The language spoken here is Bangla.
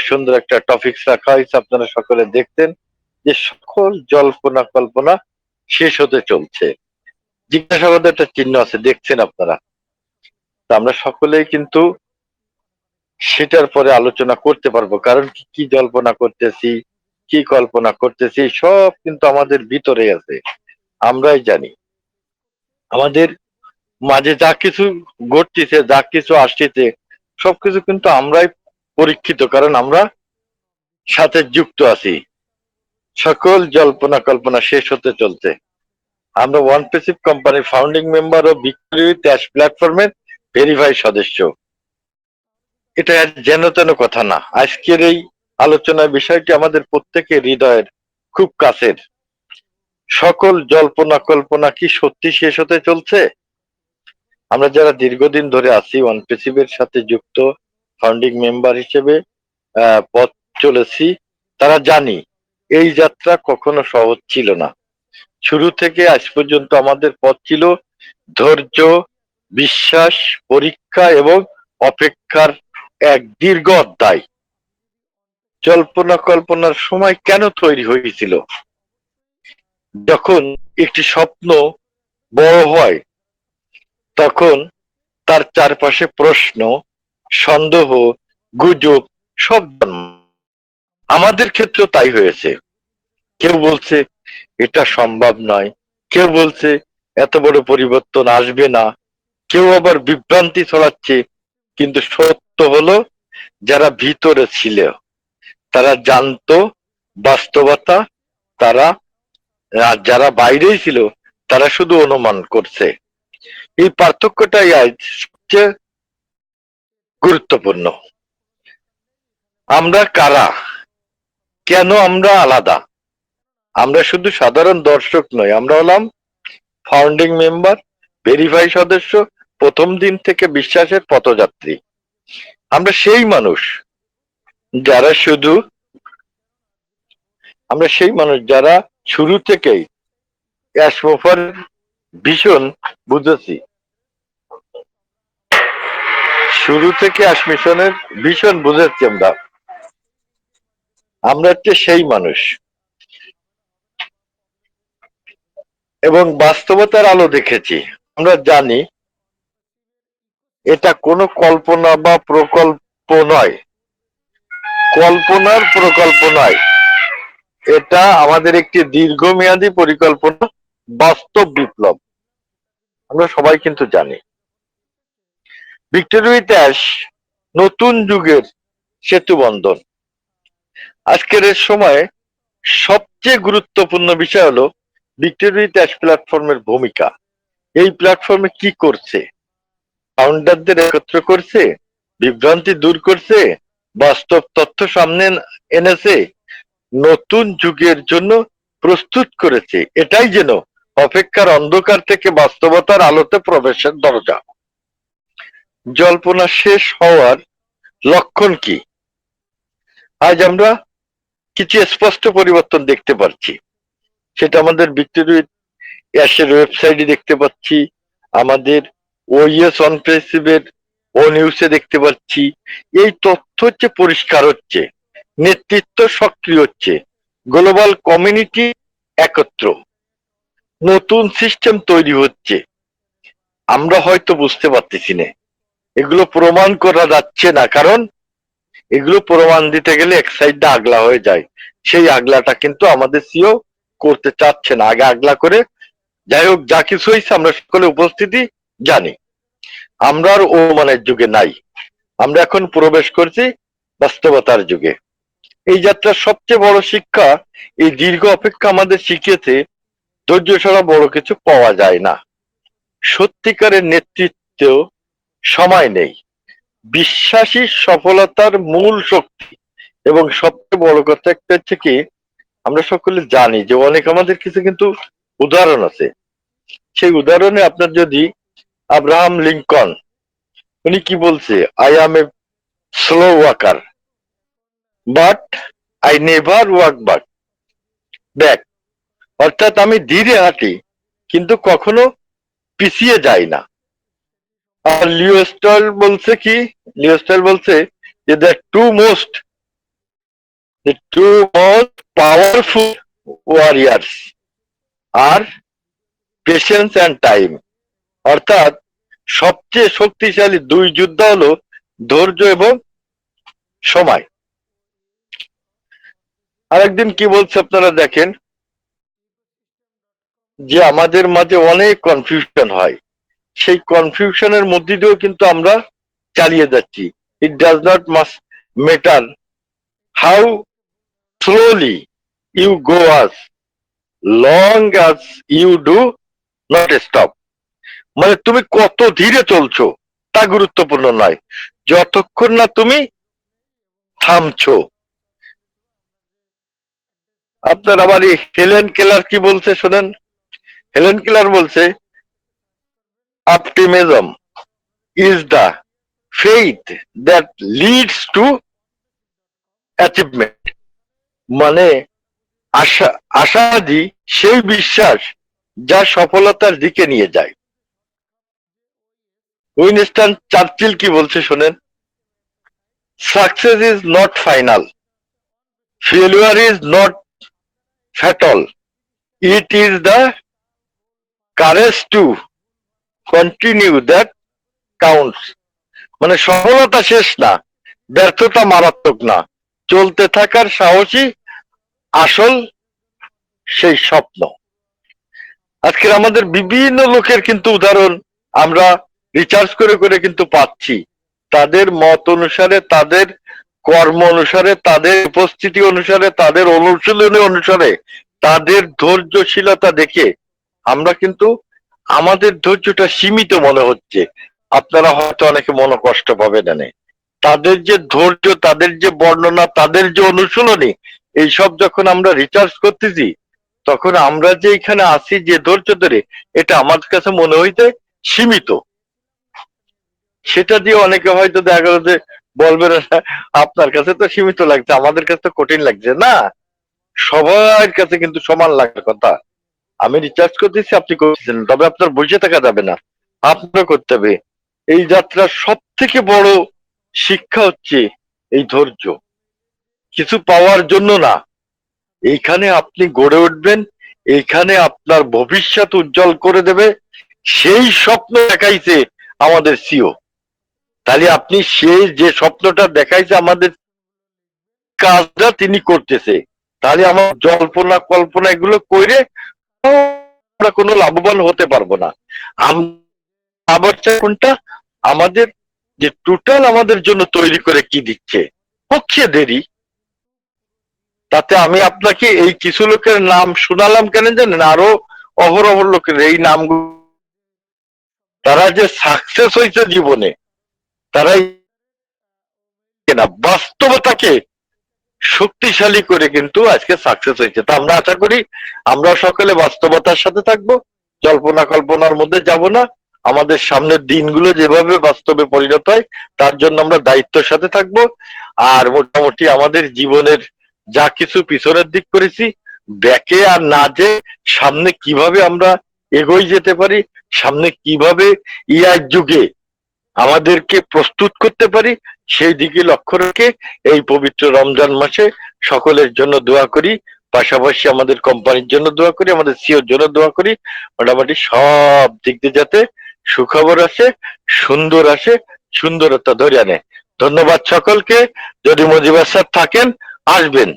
সুন্দর একটা টপিকস রাখা হয়েছে, আপনারা সকলে দেখতেন যে সকল জল্পনা কল্পনা শেষ হতে চলছে। জিজ্ঞাসাবাদের একটা চিহ্ন আছে, দেখছেন আপনারা। তা আমরা সকলেই কিন্তু সেটার পরে আলোচনা করতে পারবো, কারণ কি কি জল্পনা করতেছি, কি কল্পনা করতেছি, সব কিন্তু আমাদের ভিতরে আছে, আমরাই জানি। আমাদের মাঝে যা কিছু ঘটতেছে, যা কিছু আসতেছে, সবকিছু কিন্তু আমরাই পরীক্ষিত, কারণ আমরা সাথে যুক্ত আছি। সকল জল্পনা কল্পনা শেষ হতে চলছে। আমরা ওয়ান পেসিভ কোম্পানির ফাউন্ডিং মেম্বার ও ভিক্টোরি ক্যাশ প্ল্যাটফর্মের ভেরিফাই সদস্য। এটা যেন তেন কথা না, আজকের এই আলোচনার বিষয়টি আমাদের প্রত্যেকের হৃদয়ের খুব কাছের। সকল জল্পনা কল্পনা কি সত্যি শেষ হতে চলছে? আমরা যারা দীর্ঘদিন ধরে আছি, ওয়ান পেসিভের সাথে যুক্ত ফাউন্ডিং মেম্বার হিসেবে পথ চলেছি, তারা জানি এই যাত্রা কখনো সহজ ছিল না। শুরু থেকে আজ পর্যন্ত আমাদের পথ ছিল ধৈর্য, বিশ্বাস, পরীক্ষা এবং অপেক্ষার এক দীর্ঘ অধ্যায়। জল্পনা কল্পনার সময় কেন তৈরি হয়েছিল? যখন একটি স্বপ্ন বড় হয়, তখন তার চারপাশে প্রশ্ন, সন্দেহ, গুজব সব জন্মায়। আমাদের ক্ষেত্রেও তাই হয়েছে। কেউ বলছে এটা সম্ভব নয়, কেউ বলছে এত বড় পরিবর্তন আসবে না, কেউ আবার বিভ্রান্তি ছড়াচ্ছে। কিন্তু সত্য হলো, যারা ভিতরে ছিল তারা জানতো বাস্তবতা, তারা আর যারা বাইরেই ছিল তারা শুধু অনুমান করছে। এই পার্থক্যটাই আজ সবচেয়ে গুরুত্বপূর্ণ। আমরা কারা, কেন আমরা আলাদা? আমরা শুধু সাধারণ দর্শক নই, আমরা হলাম ফাউন্ডিং মেম্বার, ভেরিফাই সদস্য, প্রথম দিন থেকে বিশ্বাসের পথযাত্রী। আমরা সেই মানুষ যারা শুধু আমরা সেই মানুষ যারা শুরু থেকেই অ্যাশমোফার ভীষণ বুঝেছি, শুরু থেকে মিশনের ভীষণ বুঝেছি। আমরা হচ্ছে সেই মানুষ, এবং বাস্তবতার আলো দেখেছি। আমরা জানি এটা কোনো কল্পনা বা প্রকল্প নয়, কল্পনার প্রকল্প নয়, এটা আমাদের একটি দীর্ঘমেয়াদী পরিকল্পনা, বাস্তব বিপ্লব। আমরা সবাই কিন্তু জানি ভিক্টোরি ড্যাশ নতুন যুগের সেতু বন্ধন। আজকের এর সময় সবচেয়ে গুরুত্বপূর্ণ বিষয় হলো ভিক্টোরি ড্যাশ প্ল্যাটফর্মের ভূমিকা। এই প্ল্যাটফর্মে কি করছে? ফাউন্ডারদের একত্র করছে, বিভ্রান্তি দূর করছে, বাস্তব তথ্য সামনে এনেছে, নতুন যুগের জন্য প্রস্তুত করেছে। এটাই যেন অপেক্ষার অন্ধকার থেকে বাস্তবতার আলোতে প্রবেশের দরজা। জল্পনা শেষ হওয়ার লক্ষণ কি? আজ আমরা কিছু স্পষ্ট পরিবর্তন দেখতে পাচ্ছি। সেটা আমাদের ভিক্টোরি অ্যাশের ওয়েবসাইটে দেখতে পাচ্ছি, আমাদের ওইএস অন প্রেসিভের ও নিউজে দেখতে পাচ্ছি। এই তথ্য হচ্ছে পরিষ্কার হচ্ছে, নেতৃত্ব সক্রিয় হচ্ছে, গ্লোবাল কমিউনিটি একত্র, নতুন সিস্টেম তৈরি হচ্ছে। আমরা হয়তো বুঝতে পারতেছি না, এগুলো প্রমাণ করা যাচ্ছে না, কারণ এগুলো প্রমাণ দিতে গেলে এক সাইডটা আগলা হয়ে যায়। সেই আগলাটা কিন্তু আমাদের সিও করতে চাচ্ছে না। আগে আগলা করে, যাই হোক, যা কিছু হয়েছে আমরা সকলে উপস্থিতি জানি। আমরা আর অনুমানের যুগে নাই, আমরা এখন প্রবেশ করছি বাস্তবতার যুগে। এই যাত্রার সবচেয়ে বড় শিক্ষা, এই দীর্ঘ অপেক্ষা আমাদের শিখিয়েছে ধৈর্য ছাড়া বড় কিছু পাওয়া যায় না। সত্যিকারের নেতৃত্ব সময় নেই, বিশ্বাসী সফলতার মূল শক্তি। এবং সবচেয়ে বড় কথা একটা হচ্ছে কি, আমরা সকলে জানি যে অনেক আমাদের কিছু কিন্তু উদাহরণ আছে। সেই উদাহরণে আপনার যদি আব্রাহাম লিঙ্কন, উনি কি বলছে, I am a slow walker but I never walk back. অর্থাৎ আমি ধীরে হাঁটি কিন্তু কখনো পিছিয়ে যাই না। আর লিও স্টল বলছে কি, লিও স্টল বলছে যে the two most The two most powerful warriors are patience and time. অর্থাৎ সবচেয়ে শক্তিশালী দুই যোদ্ধা হলো ধৈর্য এবং সময়। আরেকদিন কি বলছে আপনারা দেখেন, যে আমাদের মাঝে অনেক কনফিউশন হয়, সেই কনফিউশনের মধ্যে দিয়েও কিন্তু আমরা চালিয়ে যাচ্ছি। It does not must matter how slowly you go as long as you do not stop. মানে তুমি কত ধীরে চলছো তা গুরুত্বপূর্ণ নয়, যতক্ষণ না তুমি থামছো। আপনার আবার এই হেলেন কেলার কি বলছে শোনেন। হেলেন কেলার বলছে, optimism is the faith that leads to achievement. মানে আশাবাদী সেই বিশ্বাস যা সফলতার দিকে নিয়ে যায়। উইনস্টন চার্চিল কি বলছে শোনেন, success is not final, failure is not fatal, it is the courage to continue that counts. মানে সফলতা শেষ না, ব্যর্থতা মারাত্মক না, চলতে থাকার সাহসী আসল সেই স্বপ্ন। আজকের আমাদের বিভিন্ন লোকের কিন্তু উদাহরণ আমরা রিসার্চ করে করে কিন্তু পাচ্ছি। তাদের মত অনুসারে, তাদের কর্ম অনুসারে, তাদের উপস্থিতি অনুসারে, তাদের অনুশীলনী অনুসারে, তাদের ধৈর্যশীলতা দেখে আমরা কিন্তু আমাদের ধৈর্যটা সীমিত মনে হচ্ছে। আপনারা হয়তো অনেকে মনে কষ্ট পাবেন না। তাদের যে ধৈর্য, তাদের যে বর্ণনা, তাদের যে অনুশীলনী, এইসব যখন আমরা রিসার্চ করতেছি, তখন আমরা যে এখানে আছি যে ধৈর্য ধরে, এটা আমার কাছে মনে হইতে সীমিত। সেটা দিয়ে অনেকে হয়তো দেখা গেল যে বলবেন, আপনার কাছে তো সীমিত লাগছে, আমাদের কাছে তো কঠিন লাগছে। না, সবার কাছে কিন্তু সমান লাগার কথা। আমি রিচার্জ করতেছি, আপনি করতেছেন, তবে আপনার বসে থাকা যাবে না, আপনার করতে হবে। এই যাত্রার সব থেকে বড় শিক্ষা হচ্ছে এই ধৈর্য। কিছু পাওয়ার জন্য না, এইখানে আপনি গড়ে উঠবেন, এইখানে আপনার ভবিষ্যৎ উজ্জ্বল করে দেবে, সেই স্বপ্ন দেখাইছে আমাদের সিও। তাহলে আপনি সেই যে স্বপ্নটা দেখাইছে আমাদের, কাজটা তিনি করতেছে, তাহলে আমার জল্পনা কল্পনা এগুলো করে আমরা কোনো লাভবান হতে পারবো না। আবার কোনটা আমাদের যে টোটাল আমাদের জন্য তৈরি করে কি দিচ্ছে, হচ্ছে দেরি। তাতে আমি আপনাকে এই কিছু লোকের নাম শোনালাম কেন জানেন, আরো অহরহ লোকের এই নামগুলো, তারা যে সাকসেস হয়েছে জীবনে, তারাই না বাস্তবতাকে শক্তিশালী করে কিন্তু আজকে সাকসেস হয়েছে। তা আমরা আশা করি আমরা সকলে বাস্তবতার সাথে থাকবো, জল্পনা কল্পনার মধ্যে যাব না। আমাদের সামনের দিনগুলো যেভাবে বাস্তবে পরিণত হয় তার জন্য আমরা দায়িত্বের সাথে থাকবো। আর মোটামুটি আমাদের জীবনের যা কিছু পিছনের দিক করেছি, ব্যাকে আর না যে সামনে কিভাবে আমরা এগোই যেতে পারি, সামনে কিভাবে ইয়ার যুগে আমাদেরকে প্রস্তুত করতে পারি, সেই দিকে লক্ষ্য রেখে এই পবিত্র রমজান মাসে সকলের জন্য দোয়া করি, পাশাপাশি আমাদের কোম্পানির জন্য দোয়া করি, আমাদের সিওর জন্য দোয়া করি, মোটামুটি সব দিক দিয়ে যাতে সুখবর আসে, সুন্দর আসে, সুন্দরতা ধরে আনে। ধন্যবাদ সকলকে। যদি মজিবার স্যার থাকেন আসবেন।